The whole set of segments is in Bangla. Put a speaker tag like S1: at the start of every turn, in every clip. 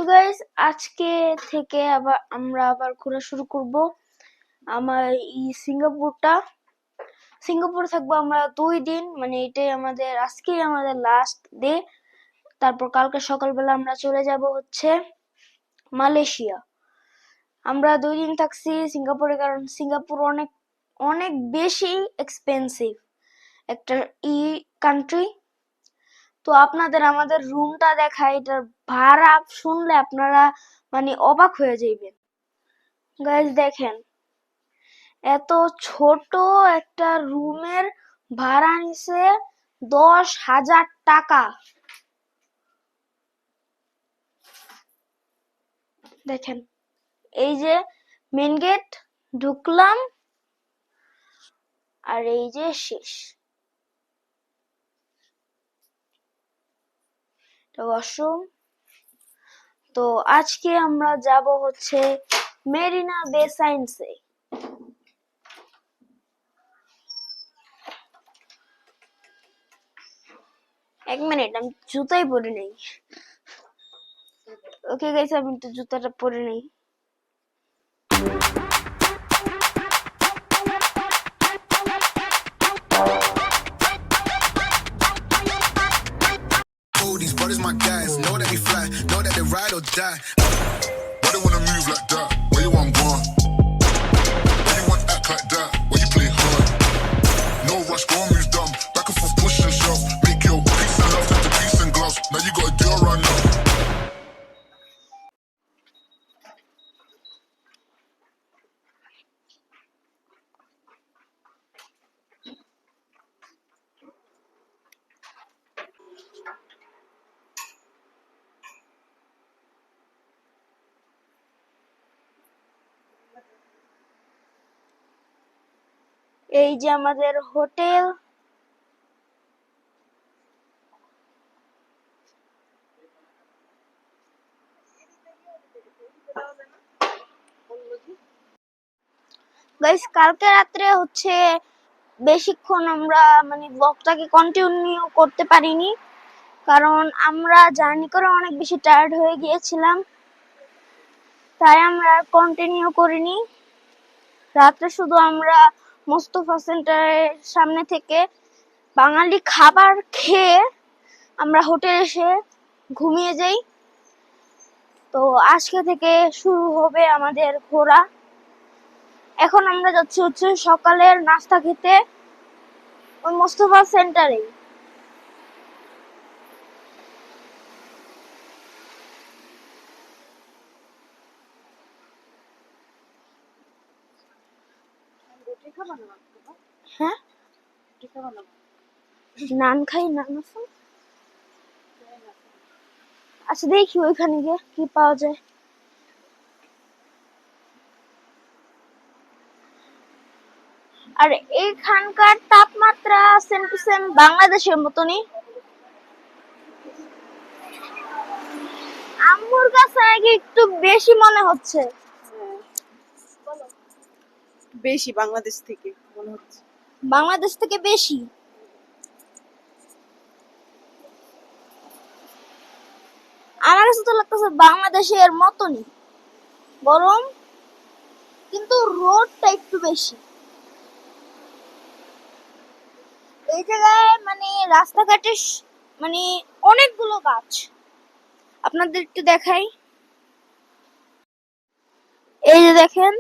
S1: তো গাইস, আজকে থেকে আমরা আবার ঘোরা শুরু করব। আমার এই সিঙ্গাপুর থাকবো আমরা 2 দিন, মানে এটাই আজকেই আমাদের লাস্ট ডে। তারপর কালকে সকালবেলা আমরা চলে যাব হচ্ছে মালয়েশিয়া। আমরা 2 দিন থাকছি সিঙ্গাপুরে, কারণ সিঙ্গাপুর অনেক অনেক বেশি এক্সপেন্সিভ একটা কান্ট্রি। তো আপনাদের আমাদের রুমটা দেখায়, এটার ভাড়া শুনলে আপনারা মানে অবাক হয়ে যাবেন। গাইস দেখেন, এত ছোট একটা রুমের ভাড়া নিছে 10,000 টাকা। দেখেন, এই যে মেন গেট, ঢুকলাম আর এই যে শেষ। ওয়াশরুম। তো আজকে আমরা যাব হচ্ছে মেরিনা বে সায়েন্সে। এক মিনিট, আমি জুতাই পরে নেই। ওকে গাইস, আমি একটু জুতাটা পরে নেই। These brothers my guys, know that we fly, know that they ride or die. Why they wanna move like that? Where you want gone? Why you want act like that? Why you play hard? No rush, go and move dumb. Back and forth, push and shove. Make your peace and love into peace and gloves. Now you gotta do it right now. এই যে আমাদের হোটেল। গাইস, কালকে রাত্রে হচ্ছে বেশিক্ষণ আমরা মানে ব্লগটাকে কন্টিনিউ করতে পারিনি, কারণ আমরা জার্নি করে অনেক বেশি টায়ার্ড হয়ে গিয়েছিলাম, তাই আমরা কন্টিনিউ করিনি। রাত্রে শুধু আমরা মোস্তফা সেন্টারের সামনে থেকে বাঙালি খাবার খেয়ে আমরা হোটেলে এসে ঘুমিয়ে যাই। তো আজকে থেকে শুরু হবে আমাদের ঘোরা। এখন আমরা যাচ্ছি হচ্ছে সকালের নাস্তা খেতে ওই মোস্তফা সেন্টারে। হ্যাঁ, নান খাই, নান আছে। আচ্ছা, দেখি ওইখানে গিয়ে কি পাওয়া যায়। আর এইখানকার তাপমাত্রা সেম টু সেম বাংলাদেশের মতনই। আম্মুর কাছে নাকি একটু বেশি মনে হচ্ছে।
S2: বেশি বাংলাদেশ থেকে মনে হচ্ছে।
S1: বাংলাদেশ থেকে বেশি। আমার কাছে তো লাগতেছে বাংলাদেশের মতনই গরম, কিন্তু রোদটা একটু বেশি। এই জায়গায় মানে রাস্তাঘাটে মানে অনেকগুলো গাছ। আপনাদের একটু দেখাই, এই যে দেখেন,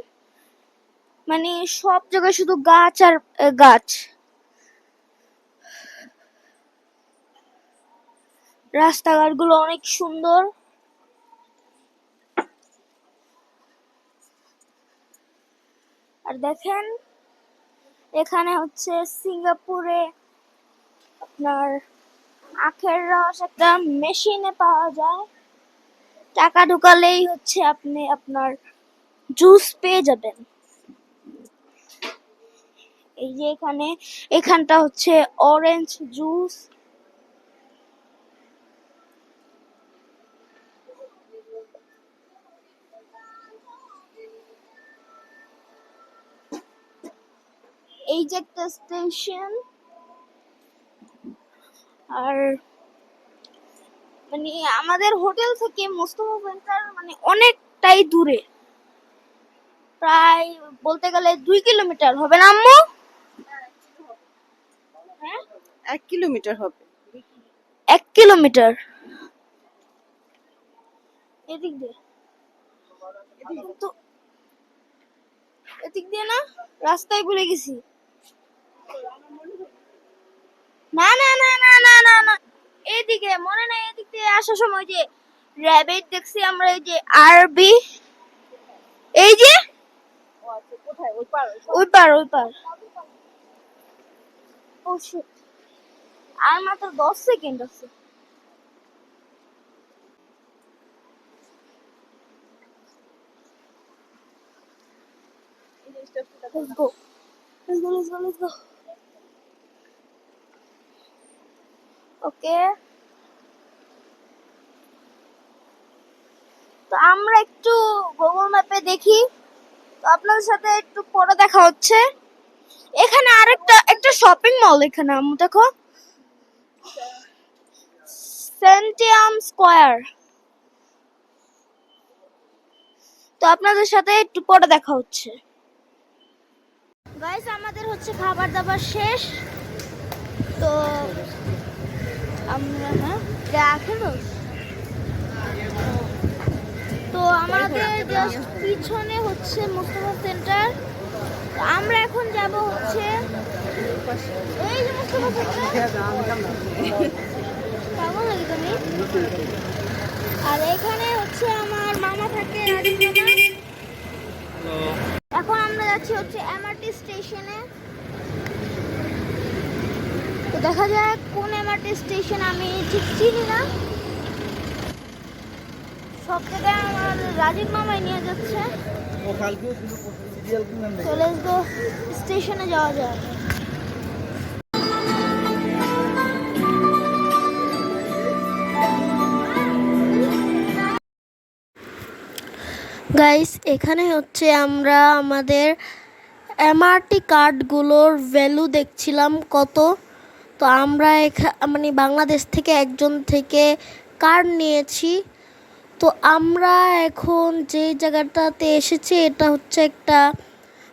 S1: মানে সব জায়গায় শুধু গাছ আর গাছ। রাস্তাঘাট গুলো অনেক সুন্দর। আর দেখেন, এখানে হচ্ছে সিঙ্গাপুরে আপনার আখের রস একটা মেশিনে পাওয়া যায়। টাকা ঢুকালেই হচ্ছে আপনি আপনার জুস পেয়ে যাবেন। এই যে এখানটা হচ্ছে অরেঞ্জ জুস। এই যে একটা স্টেশন। আর মানে আমাদের হোটেল থেকে মোস্তফা সেন্টার মানে অনেকটাই দূরে, প্রায় বলতে গেলে 2 কিলোমিটার হবে না আম্মু? হ্যাঁ
S2: 1 কিলোমিটার হবে।
S1: 1 কিলোমিটার। এদিক দিয়ে তো, এদিক দিয়ে না, রাস্তায় ভুলে গেছি। না না না না না না না, এইদিকে মনে নাই, এদিক দিয়ে আসার সময় যে র্যাবিট দেখছি আমরা, এই যে আরবি, এই যে
S2: ও আচ্ছা, কোথায়? ওই পার?
S1: ওই পার, ওই পার। ও শিট, আর মাত্র 10 সেকেন্ড আছে। Let's go. Let's go, let's go, let's go. Okay. তো আমরা একটু গুগল ম্যাপে দেখি, তো আপনাদের সাথে একটু পরে দেখা হচ্ছে। এখানে একটা শপিং মল, এখানে আম্মু দেখো, সেন্টিয়াম স্কয়ার। তো আপনাদের সাথে একটু পরে দেখা হচ্ছে। গাইস আমাদের হচ্ছে খাবার দাবার শেষ, তো আমরা তো আমাদের জাস্ট পিছনে হচ্ছে মোস্তফা সেন্টার। তো আমরা এখন যাব হচ্ছে এই যে মোস্তফা সেন্টার, পাগল নাকি তুমি? আর এখানে হচ্ছে আমার মামা থাকে, রাজীব মামা। এখন আমরা যাচ্ছি হচ্ছে এমআরটি স্টেশনে। তো দেখা যাক কোন এমআরটি স্টেশন, আমি ঠিক চিনি না। সব জায়গায় আমার রাজীব মামাই নিয়ে যাচ্ছে। তো লেটস গো, স্টেশনে যাওয়া যাক। গাইস এখানে হচ্ছে আমরা আমাদের এমআরটি কার্ডগুলোর ভ্যালু দেখছিলাম কত। তো আমরা মানে বাংলাদেশ থেকে একজন থেকে কার্ড নিয়েছি। তো আমরা এখন যে জায়গাটাতে এসেছি এটা হচ্ছে একটা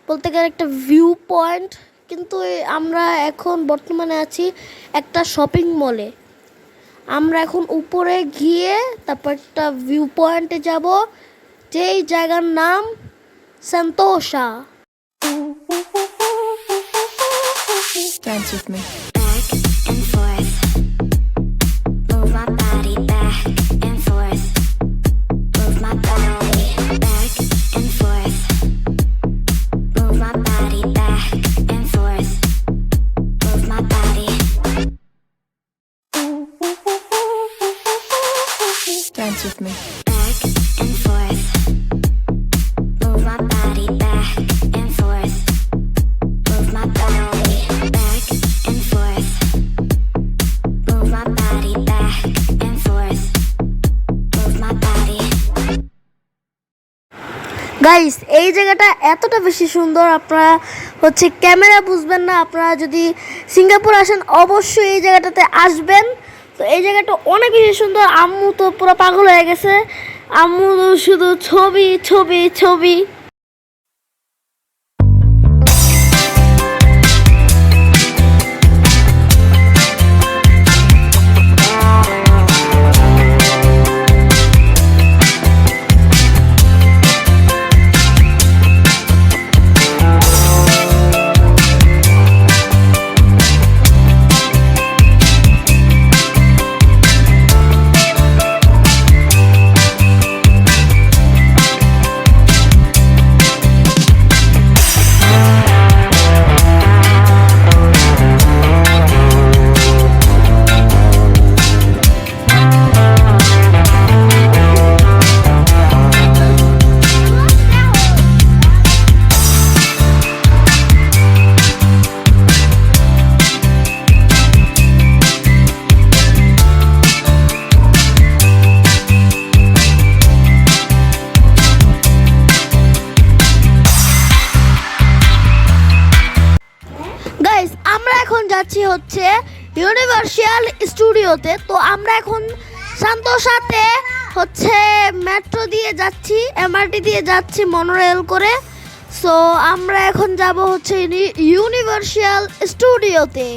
S1: বলতে গেলে একটা ভিউ পয়েন্ট, কিন্তু আমরা এখন বর্তমানে আছি একটা শপিং মলে। আমরা এখন উপরে গিয়ে তারপর একটা ভিউ পয়েন্টে যাব, যেই জায়গার নাম সন্তোষা।
S3: Dance with me.
S4: Back and forth. Move my body back and forth. Move my body back and forth. Move my body back and forth. Move my body.
S3: Dance with me.
S4: Back and forth. Move my body back and forth. Move my body back and forth. Move my body back and forth. Move my body.
S1: Guys এই জায়গাটা এতটা বেশি সুন্দর, আপনারা হচ্ছে ক্যামেরা বুঝবেন না। আপনারা যদি সিঙ্গাপুর আসেন অবশ্যই এই জায়গাটাতে আসবেন। তো এই জায়গাটা অনেক বেশি সুন্দর। আম্মু তো পুরো পাগল হয়ে গেছে, আম্মু তো শুধু ছবি ছবি ছবি। গাইস আমরা এখন যাচ্ছি হচ্ছে ইউনিভার্সাল স্টুডিওতে। তো আমরা এখন শান্তর সাথে হচ্ছে মেট্রো দিয়ে যাচ্ছি, এমআরটি দিয়ে যাচ্ছি, মনোরেল করে। সো আমরা এখন যাব হচ্ছে ইউনিভার্সাল স্টুডিওতে।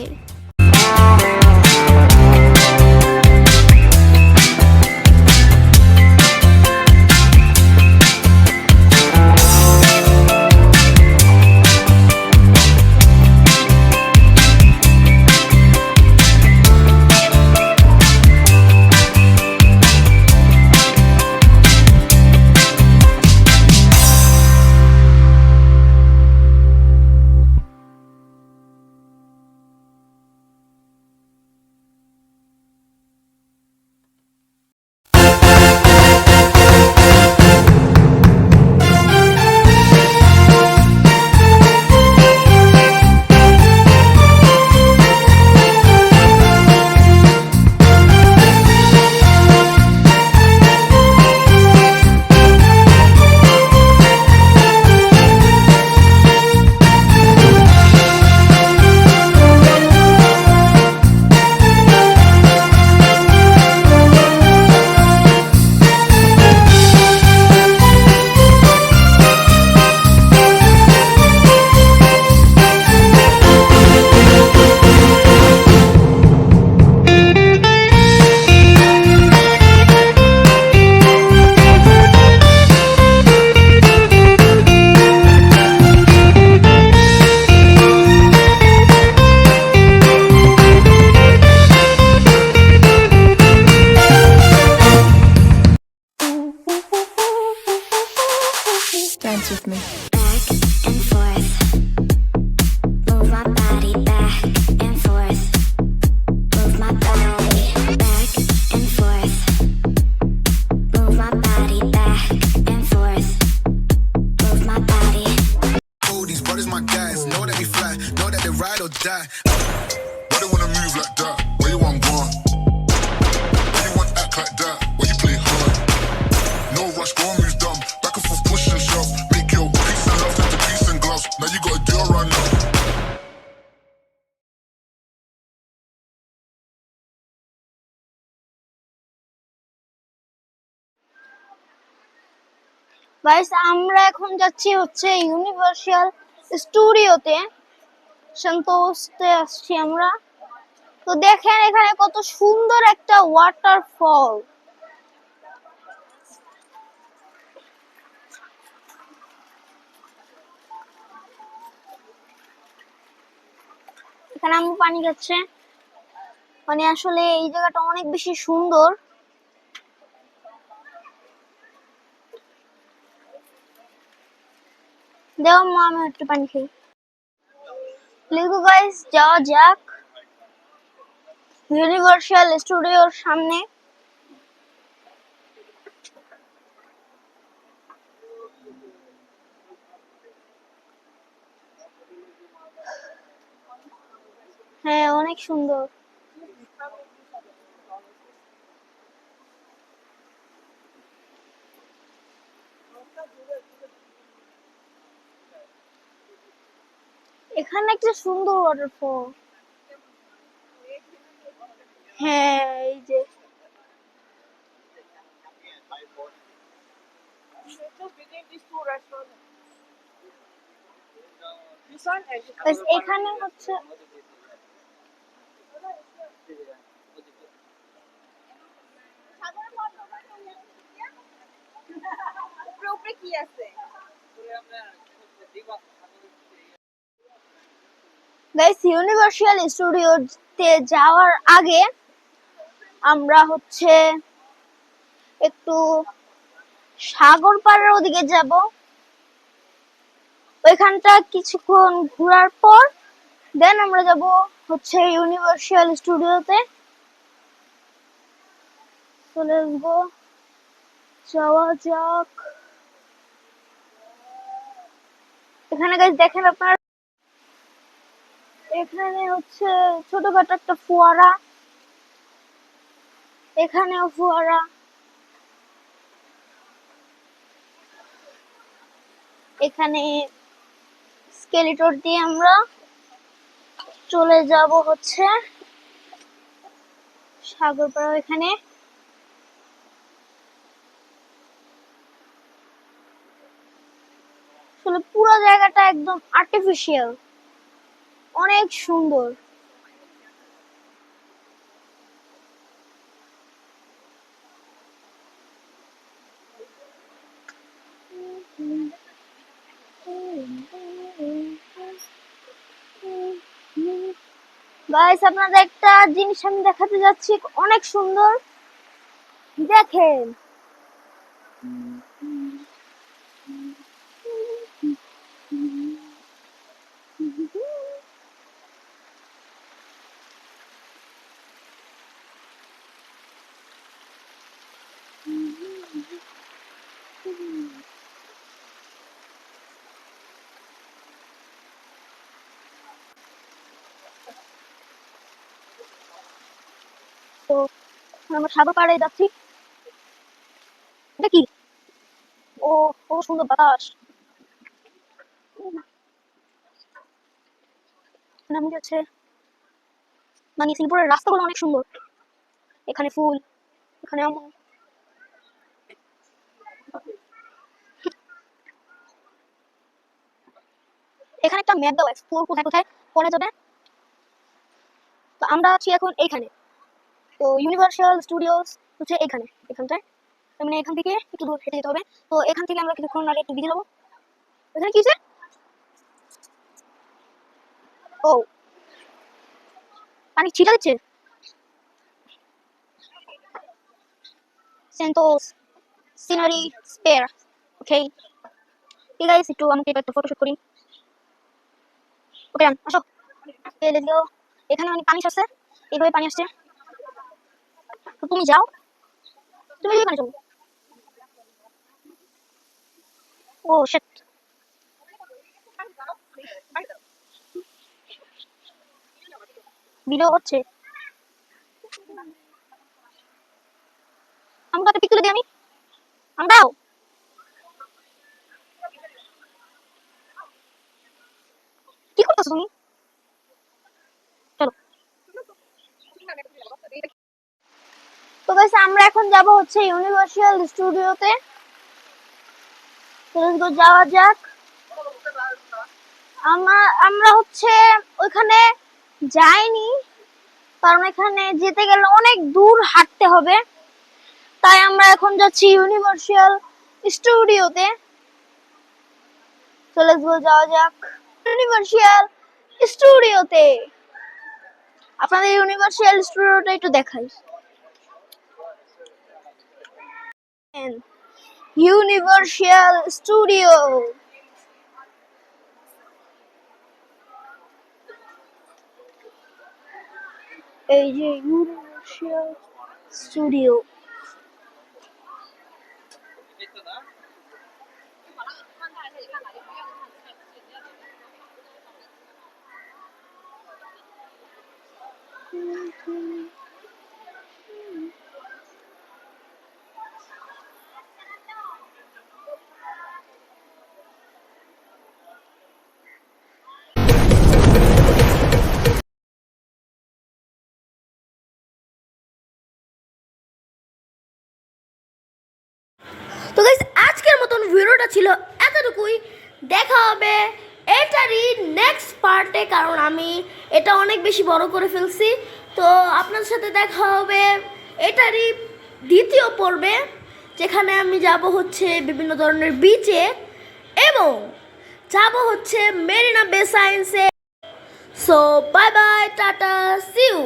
S3: Dance with me.
S4: Back and forth. Move my body back and forth. Move my body back and forth. Move my body back and forth. Move my body.
S5: Oh, these brothers my guys. Know that we fly, know that they ride or die. Why they wanna move like that? Where you want gone? Why you want act like that? Why you play hard? No rush, go on, move dumb. Back and forth, push and shove. Make your peace and love into peace and gloves. Now you gotta do it right now.
S1: Guys আমরা এখন যাচ্ছি হচ্ছে ইউনিভার্সাল স্টুডিওতে, সন্তোষতে আসছি আমরা। তো দেখেন এখানে কত সুন্দর একটা ওয়াটারফল। এখানে আম্মু পানি খাচ্ছে, মানে আসলে এই জায়গাটা অনেক বেশি সুন্দর। দেও মা, আমি একটু পানি খাই। লিগো গাইস, যাওয়া যাক ইউনিভার্সাল স্টুডিওর সামনে। হ্যাঁ, অনেক সুন্দর। এখানে একটা সুন্দর ওয়াটারফল। হ্যাঁ, এই যে
S2: So between these two restaurants. This one and this
S1: guys এখানে হচ্ছে
S2: উপরে কি আছে?
S1: গাইস ইউনিভার্সাল স্টুডিওতে যাওয়ার আগে আমরা হচ্ছে একটু সাগর পাড়ের ওদিকে যাব। ওইখানটা কিছুক্ষণ ঘোরার পর দেন আমরা যাব হচ্ছে ইউনিভার্সাল স্টুডিওতে। So let's go, যাওয়া যাক। এখানে গাইস দেখেন আপনারা, এখানে হচ্ছে ছোটখাটো একটা ফোয়ারা, এখানেও ফোয়ারা। এখানে স্কেলেটর দিয়ে আমরা চলে যাব হচ্ছে সাগরপাড়া। এখানে আসলে পুরো জায়গাটা একদম আর্টিফিশিয়াল, অনেক সুন্দর। গাইস, আপনাদের একটা জিনিস আমি দেখাতে যাচ্ছি, অনেক সুন্দর, দেখেন। তো এখন আমরা সাগর পাড়ে যাচ্ছি। এটা কি? ও, ও সুন্দর বাতাস। এখানে মনে হচ্ছে মানে সিঙ্গাপুরের রাস্তাগুলো অনেক সুন্দর। এখানে ফুল, এখানে আম। এখানে একটা ম্যাপ দেওয়া, এক্সপ্লোর কোথায় কোথায় করা যাবে। তো আমরা আছি এখন এইখানে। তো ইউনিভার্সাল স্টুডিওস হচ্ছে এখানে, এখানটায়। তার মানে এখান থেকে একটু দূর হেঁটে যেতে হবে। তো এখান থেকে আমরা কিছুক্ষণ আগে একটু ভিডিও নেবো। এখানে কি আছে? ও, পানি ছিটা দিচ্ছে। সেন্টোস সিনারি স্পেয়ার। ওকে, ঠিক আছে, একটু আমাকে একটা ফটোশুট করি। ওকে, আসো। Let's go. এখানে মানে পানি আসছে, এইভাবে পানি আসছে। তো তুমি যাও, তুমি এখানে চলো। ও শিট, ভিডিও হচ্ছে। আমাকে একটা পিক তুলে দিই আমি। দাও। কি করতেছো তুমি? চলো। তো গাইস, আমরা এখন যাব হচ্ছে ইউনিভার্সাল স্টুডিওতে। তো যাওয়া যাক। আমরা হচ্ছে ওইখানে যাইনি, কারণ এখানে যেতে গেলে অনেক দূর হাঁটতে হবে। তাই আমরা এখন যাচ্ছি ইউনিভার্সাল স্টুডিওতে। তো লেটস গো, যাওয়া যাক ইউনিভার্সাল স্টুডিওতে। আপনাদের ইউনিভার্সাল স্টুডিওটা একটু দেখাই। ইউনিভার্সাল স্টুডিও, এই যে ইউনিভার্সাল স্টুডিও। তো গাইস, আজকের মতন ভিডিওটা ছিল এতটুকুই। দেখা হবে এটারই নেক্সট পার্টে, কারণ আমি এটা অনেক বেশি বড় করে ফেলছি। তো আপনার সাথে দেখা হবে এটারই দ্বিতীয় পর্বে, যেখানে আমি যাব হচ্ছে বিভিন্ন ধরনের বিচে এবং যাব হচ্ছে মেরিনা বে সায়েন্সে। So bye bye, tata, see you.